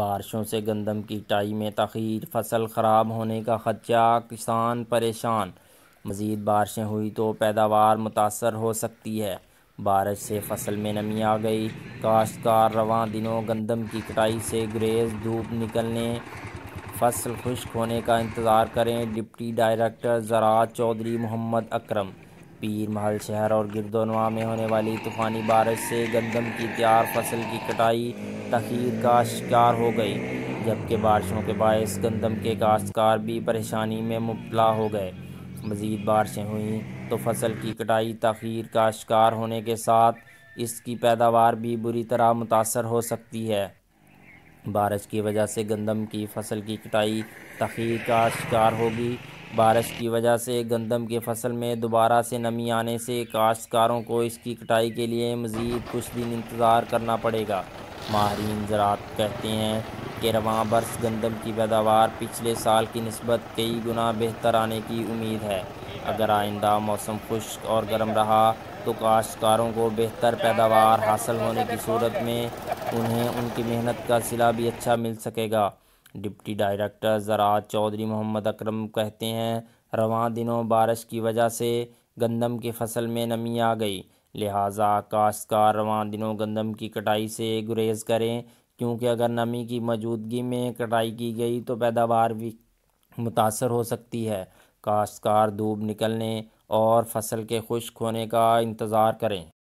بارشوں سے گندم کی کٹائی میں تاخیر، فصل خراب ہونے کا خدشہ، کسان پریشان۔ مزید بارشیں ہوئی تو پیداوار متاثر ہو سکتی ہے۔ بارش سے فصل میں نمی آ گئی، کاشتکار رواں دنوں گندم کی کٹائی سے گریز، دھوپ نکلنے، فصل خشک ہونے کا انتظار کریں۔ ڈپٹی ڈائریکٹر زراعت چودھری محمد اکرم۔ پیر محل شہر اور گرد و نواح میں ہونے والی طوفانی بارش سے گندم کی تیار فصل کی کٹائی تاخیر کا شکار ہو گئی، جبکہ بارشوں کے باعث گندم کے کاشتکار بھی پریشانی میں مبتلا ہو گئے۔ مزید بارشیں ہوئیں تو فصل کی کٹائی تاخیر کا شکار ہونے کے ساتھ اس کی پیداوار بھی بری طرح متاثر ہو سکتی ہے۔ بارش کی وجہ سے گندم کی فصل کی کٹائی تاخیر کا شکار ہوگی۔ بارش کی وجہ سے گندم کی فصل میں دوبارہ سے نمی آنے سے کاشتکاروں کو اس کی کٹائی کے لیے مزید کچھ دن انتظار کرنا پڑے گا۔ ماہرین زراعت کہتے ہیں کہ رواں برس گندم کی پیداوار پچھلے سال کی نسبت کئی گنا بہتر آنے کی امید ہے۔ اگر آئندہ موسم خشک اور گرم رہا تو کاشتکاروں کو بہتر پیداوار حاصل ہونے کی صورت میں انہیں ان کی محنت کا صلہ بھی اچھا مل سکے گا۔ ڈپٹی ڈائریکٹر زراعت چودھری محمد اکرم کہتے ہیں، رواں دنوں بارش کی وجہ سے گندم کی فصل میں نمی آ گئی، لہٰذا کاشتکار رواں دنوں گندم کی کٹائی سے گریز کریں، کیونکہ اگر نمی کی موجودگی میں کٹائی کی گئی تو پیداوار بھی متاثر ہو سکتی ہے۔ کاشتکار دھوپ نکلنے اور فصل کے خشک ہونے کا انتظار کریں۔